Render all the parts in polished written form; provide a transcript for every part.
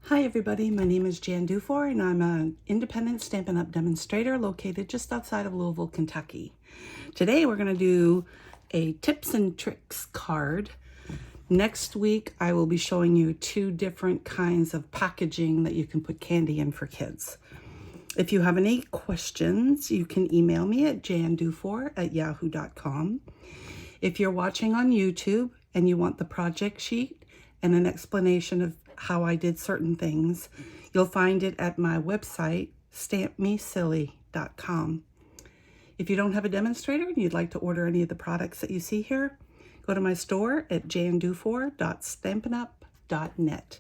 Hi everybody, my name is Jan Dufour and I'm an independent Stampin' Up! Demonstrator located just outside of Louisville, Kentucky. Today we're going to do a tips and tricks card. Next week I will be showing you 2 different kinds of packaging that you can put candy in for kids. If you have any questions, you can email me at jandufour@yahoo.com. If you're watching on YouTube and you want the project sheet and an explanation of how I did certain things, you'll find it at my website, stampmesilly.com. If you don't have a demonstrator and you'd like to order any of the products that you see here, go to my store at jandufour.stampinup.net.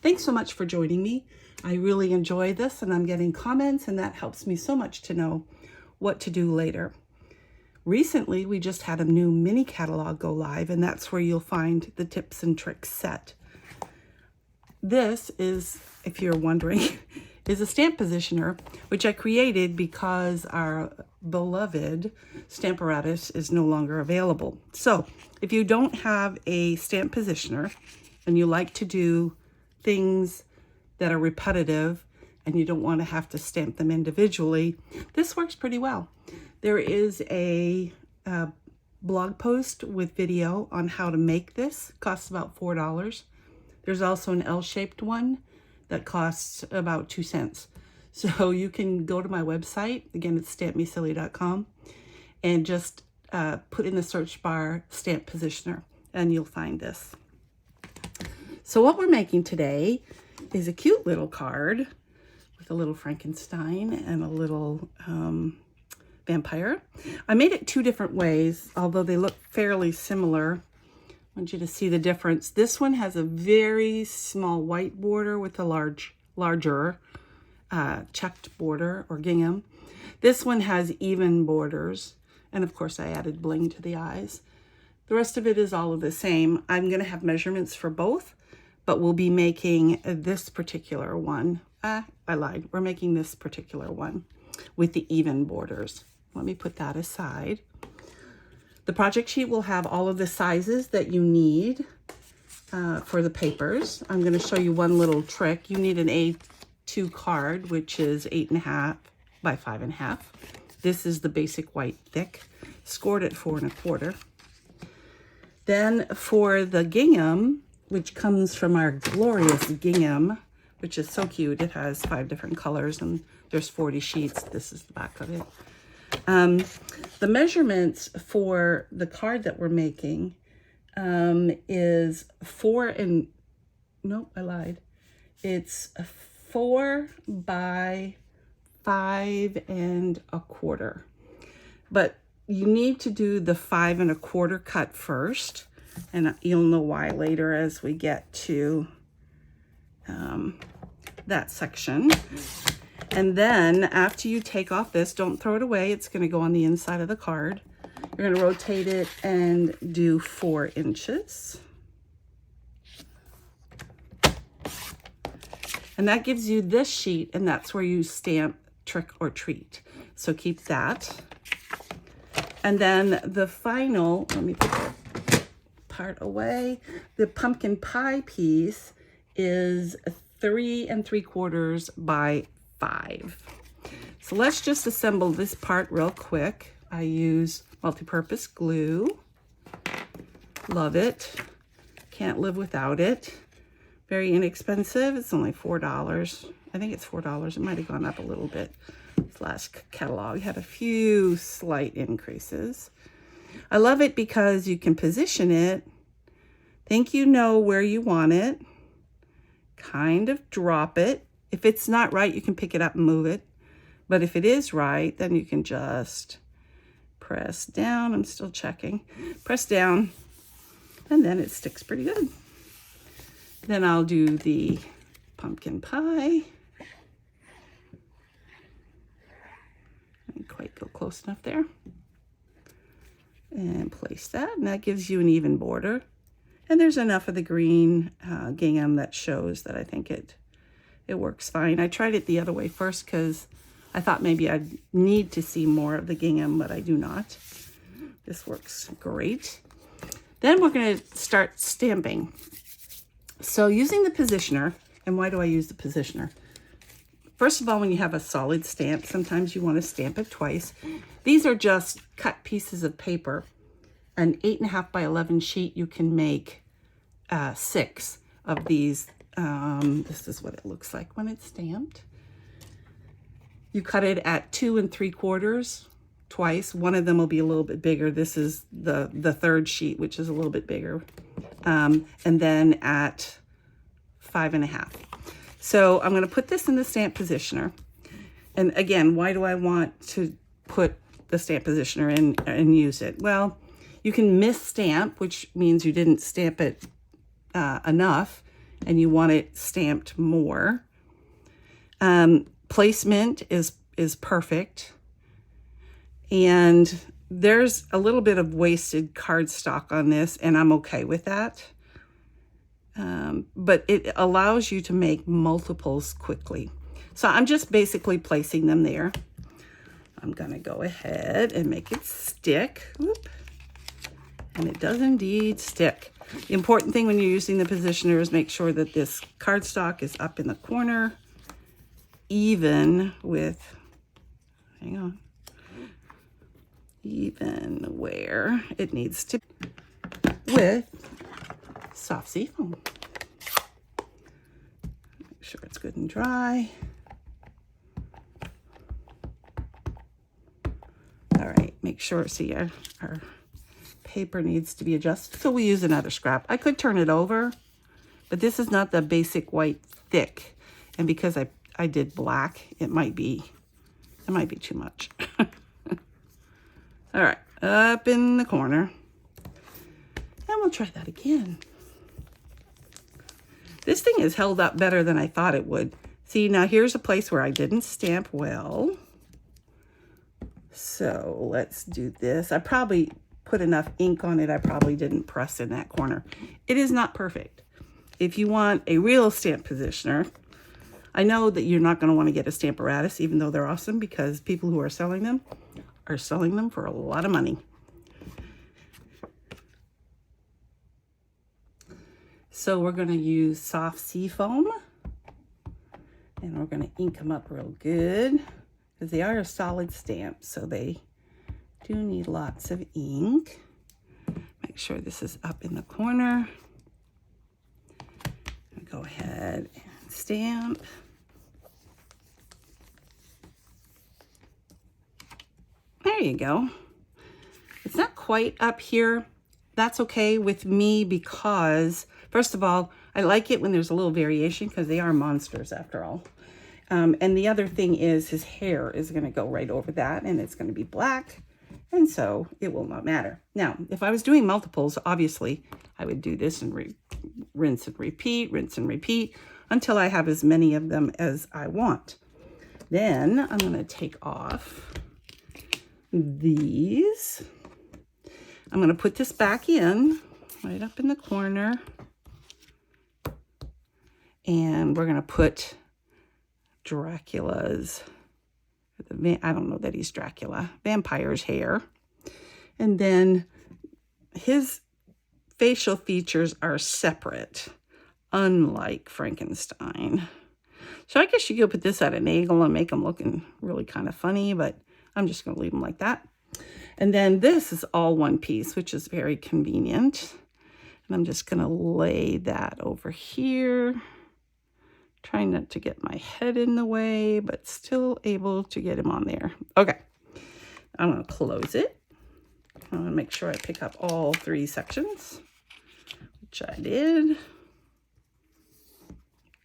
Thanks so much for joining me. I really enjoy this and I'm getting comments, and that helps me so much to know what to do later. Recently, we just had a new mini catalog go live, and that's where you'll find the tips and tricks set. This is, if you're wondering, is a stamp positioner, which I created because our beloved Stamparatus is no longer available. So if you don't have a stamp positioner and you like to do things that are repetitive and you don't want to have to stamp them individually, this works pretty well. There is a blog post with video on how to make this. It costs about $4. There's also an L-shaped one that costs about 2 cents. So you can go to my website, again it's stampmesilly.com, and just put in the search bar stamp positioner and you'll find this. So what we're making today is a cute little card with a little Frankenstein and a little vampire. I made it 2 different ways, although they look fairly similar. I want you to see the difference. This one has a very small white border with a larger checked border or gingham. This one has even borders, and of course I added bling to the eyes. The rest of it is all of the same. I'm going to have measurements for both, but we'll be making this particular one. I lied. We're making this particular one with the even borders. Let me put that aside. The project sheet will have all of the sizes that you need for the papers. I'm going to show you one little trick. You need an A2 card, which is 8.5 by 5.5. This is the basic white thick, scored at 4 1/4. Then for the gingham, which comes from our glorious gingham, which is so cute. It has 5 different colors and there's 40 sheets. This is the back of it. The measurements for the card that we're making is 4 and, nope, I lied. It's 4 by 5 1/4. But you need to do the 5 1/4 cut first, and you'll know why later as we get to that section. And then after you take off this, don't throw it away. It's going to go on the inside of the card. You're going to rotate it and do 4 inches. And that gives you this sheet, and that's where you stamp Trick or Treat. So keep that. And then the final, let me put that part away. The pumpkin pie piece is 3 3/4 by 5. So let's just assemble this part real quick. I use multi-purpose glue. Love it. Can't live without it. Very inexpensive. It's only $4. I think it's $4. It might have gone up a little bit. This last catalog had a few slight increases. I love it because you can position it. Think you know where you want it. Kind of drop it. If it's not right, you can pick it up and move it. But if it is right, then you can just press down. I'm still checking. Press down, and then it sticks pretty good. Then I'll do the pumpkin pie. I didn't quite go close enough there. And place that, and that gives you an even border. And there's enough of the green gingham that shows that I think it works fine. I tried it the other way first because I thought maybe I'd need to see more of the gingham, but I do not. This works great. Then we're going to start stamping. So using the positioner, And why do I use the positioner? First of all, when you have a solid stamp, sometimes you want to stamp it twice. These are just cut pieces of paper. An 8.5 by 11 sheet, you can make 6 of these. This is what it looks like when it's stamped. You cut it at 2 3/4 twice. One of them will be a little bit bigger. This is the third sheet, which is a little bit bigger. And then at 5.5. So I'm going to put this in the stamp positioner. And again, why do I want to put the stamp positioner in and use it? Well, you can miss stamp, which means you didn't stamp it enough and you want it stamped more. Placement is perfect. And there's a little bit of wasted cardstock on this, and I'm okay with that. But it allows you to make multiples quickly. So I'm just basically placing them there. I'm gonna go ahead and make it stick. Whoop. And it does indeed stick. The important thing when you're using the positioner is make sure that this cardstock is up in the corner, even with, hang on, even where it needs to be with soft seafoam. Make sure it's good and dry. All right, make sure, see our paper needs to be adjusted, so we use another scrap. I could turn it over, but this is not the basic white thick, and because I did black, it might be too much. All right, up in the corner, and we'll try that again. This thing is held up better than I thought it would. See, now here's a place where I didn't stamp well. So let's do this. I probably put enough ink on it. I probably didn't press in that corner. It is not perfect. If you want a real stamp positioner, I know that you're not going to want to get a Stamparatus, even though they're awesome, because people who are selling them for a lot of money. So we're going to use soft seafoam, and we're going to ink them up real good, because they are a solid stamp, so they do need lots of ink. Make sure this is up in the corner. Go ahead and stamp. There you go. It's not quite up here. That's okay with me because, first of all, I like it when there's a little variation because they are monsters after all. And the other thing is his hair is going to go right over that, and it's going to be black, and so it will not matter. Now, if I was doing multiples, obviously I would do this and rinse and repeat until I have as many of them as I want. Then I'm going to take off these. I'm going to put this back in, right up in the corner, and we're going to put Dracula's, I don't know that he's Dracula, vampire's hair. And then his facial features are separate, unlike Frankenstein. So I guess you could put this at an angle and make him looking really kind of funny, but I'm just going to leave him like that. And then this is all one piece, which is very convenient. And I'm just going to lay that over here. Trying not to get my head in the way, but still able to get him on there. Okay, I'm going to close it. I want to make sure I pick up all 3 sections, which I did. Put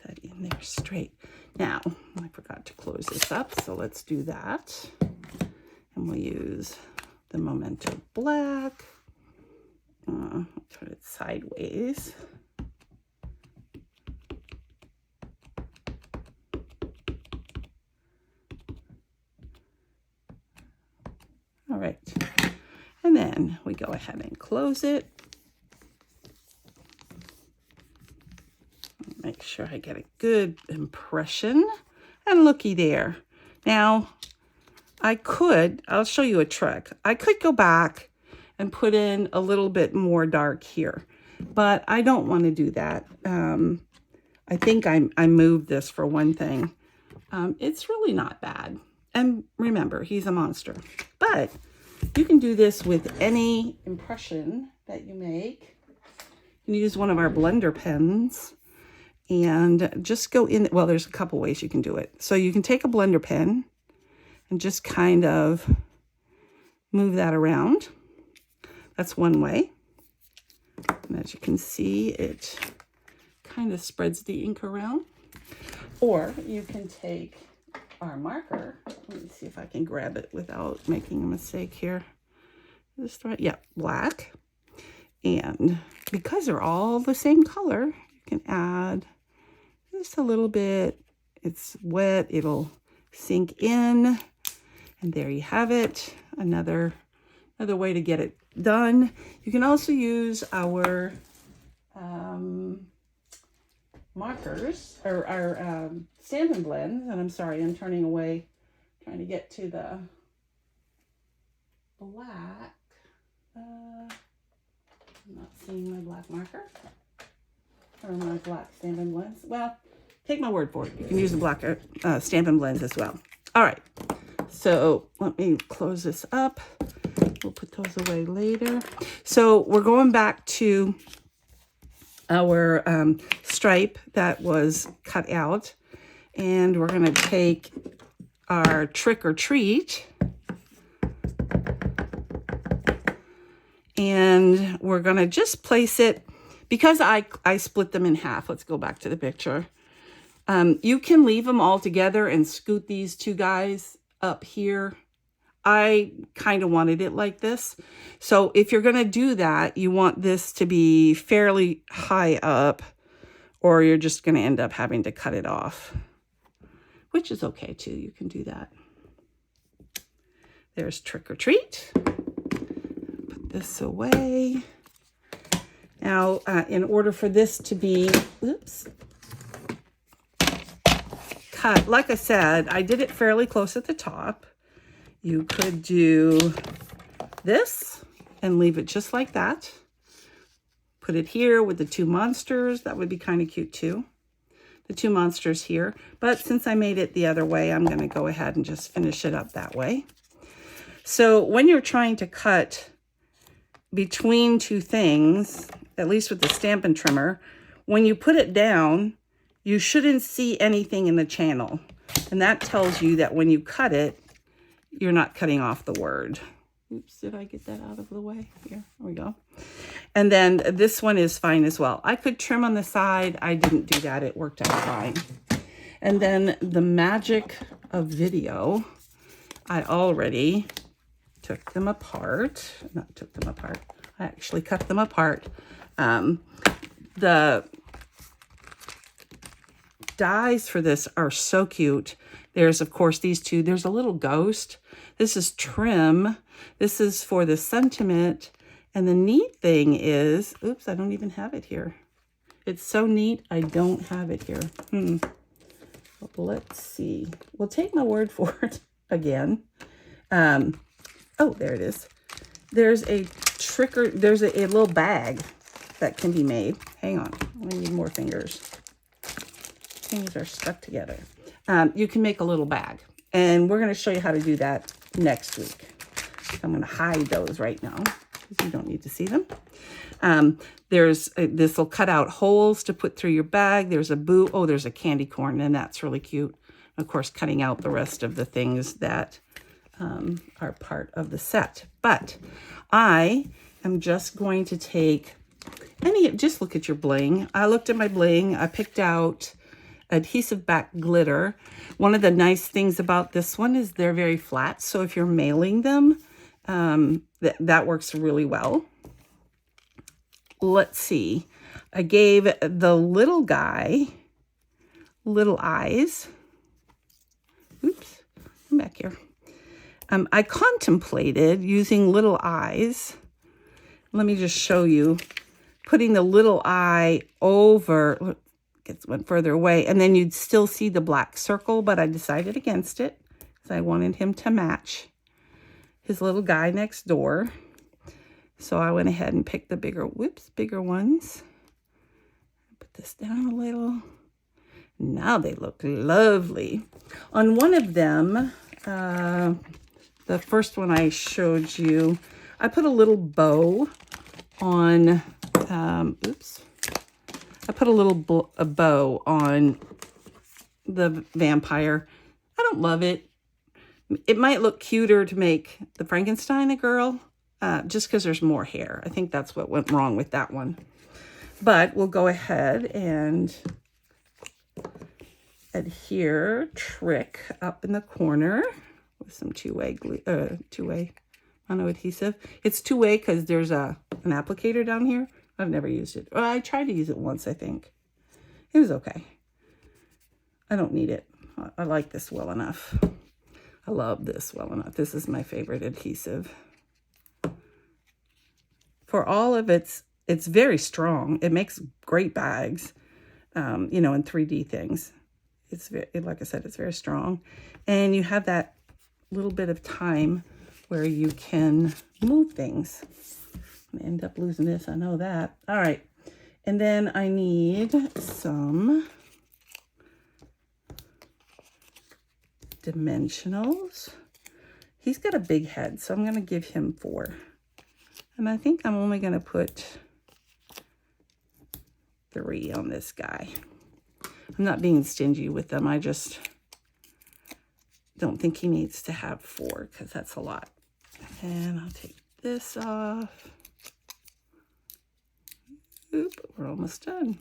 that in there straight. Now, I forgot to close this up, so let's do that. And we'll use the Memento Black. Put it sideways. All right, and then we go ahead and close it. Make sure I get a good impression, and looky there. Now, I'll show you a trick. I could go back and put in a little bit more dark here, but I don't want to do that. I think I moved this for one thing. It's really not bad. And remember, he's a monster. But you can do this with any impression that you make. You can use one of our blender pens and just go in. Well, there's a couple ways you can do it. So you can take a blender pen and just kind of move that around. That's one way. And as you can see, it kind of spreads the ink around. Or you can take our marker. Let me see if I can grab it without making a mistake here. Just right, yeah, black. And because they're all the same color, you can add just a little bit. It's wet, it'll sink in. And there you have it. Another way to get it done. You can also use our markers or our Stampin' Blends. And I'm sorry, I'm turning away, trying to get to the black. I'm not seeing my black marker or my black Stampin' Blends. Well, take my word for it. You can use the black Stampin' Blends as well. All right, so let me close this up. We'll put those away later. So we're going back to our stripe that was cut out, and we're going to take our Trick or Treat, and we're going to just place it, because I split them in half. Let's go back to the picture. You can leave them all together and scoot these two guys up here. I kind of wanted it like this. So if you're going to do that, you want this to be fairly high up, or you're just going to end up having to cut it off, which is okay too. You can do that. There's Trick or Treat. Put this away. Now, in order for this to be, cut, like I said, I did it fairly close at the top. You could do this and leave it just like that. Put it here with the two monsters. That would be kind of cute too. The two monsters here. But since I made it the other way, I'm going to go ahead and just finish it up that way. So when you're trying to cut between two things, at least with the Stampin' Trimmer, when you put it down, you shouldn't see anything in the channel. And that tells you that when you cut it, you're not cutting off the word. Oops, did I get that out of the way? Here we go. And then this one is fine as well. I could trim on the side. I didn't do that. It worked out fine. And then the magic of video, I already took them apart. Not took them apart. I actually cut them apart. The dies for this are so cute. There's, of course, these two. There's a little ghost. This is trim. This is for the sentiment. And the neat thing is, oops, I don't even have it here. It's so neat, I don't have it here. Well, let's see. Well, take my word for it again. Oh, there it is. There's a there's a little bag that can be made. Hang on, we need more fingers. Things are stuck together. You can make a little bag, and we're going to show you how to do that next week. I'm going to hide those right now because you don't need to see them. This will cut out holes to put through your bag. There's a boo. Oh, there's a candy corn, and that's really cute. Of course, cutting out the rest of the things that are part of the set. But I am just going to take just look at your bling. I looked at my bling. I picked out adhesive back glitter. One of the nice things about this one is they're very flat. So if you're mailing them, that works really well. Let's see. I gave the little guy little eyes. Oops, come back here. I contemplated using little eyes. Let me just show you. Putting the little eye over, went further away, and then you'd still see the black circle, but I decided against it because I wanted him to match his little guy next door. So I went ahead and picked the bigger ones. Put this down a little. Now they look lovely. On one of them, the first one I showed you, I put a little bow on, I put a little bow on the vampire. I don't love it. It might look cuter to make the Frankenstein a girl, just because there's more hair. I think that's what went wrong with that one. But we'll go ahead and adhere trick up in the corner with some two-way adhesive. It's two-way because there's an applicator down here. I've never used it. Well, I tried to use it once, I think. It was okay. I don't need it. I like this well enough. I love this well enough. This is my favorite adhesive. For all of it's very strong. It makes great bags, you know, in 3D things. It's very, like I said, it's very strong. And you have that little bit of time where you can move things. I'm gonna end up losing this, I know that. All right, and then I need some dimensionals. He's got a big head, so I'm gonna give him 4. And I think I'm only gonna put 3 on this guy. I'm not being stingy with them. I just don't think he needs to have 4 because that's a lot. And I'll take this off. Oop, we're almost done.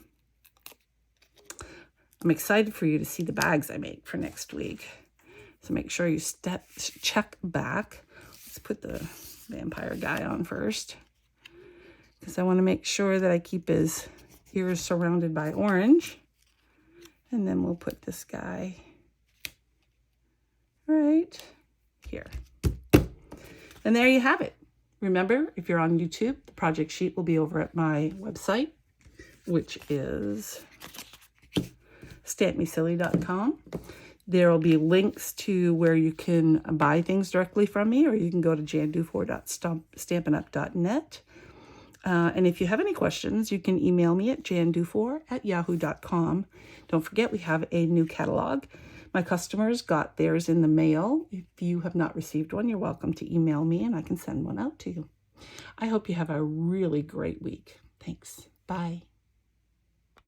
I'm excited for you to see the bags I make for next week. So make sure you check back. Let's put the vampire guy on first, because I want to make sure that I keep his ears surrounded by orange. And then we'll put this guy right here. And there you have it. Remember, if you're on YouTube, the project sheet will be over at my website, which is stampmesilly.com. There will be links to where you can buy things directly from me, or you can go to jandufour.stampinup.net. And if you have any questions, you can email me at jandufour@yahoo.com. Don't forget, we have a new catalog. My customers got theirs in the mail. If you have not received one, you're welcome to email me and I can send one out to you. I hope you have a really great week. Thanks. Bye.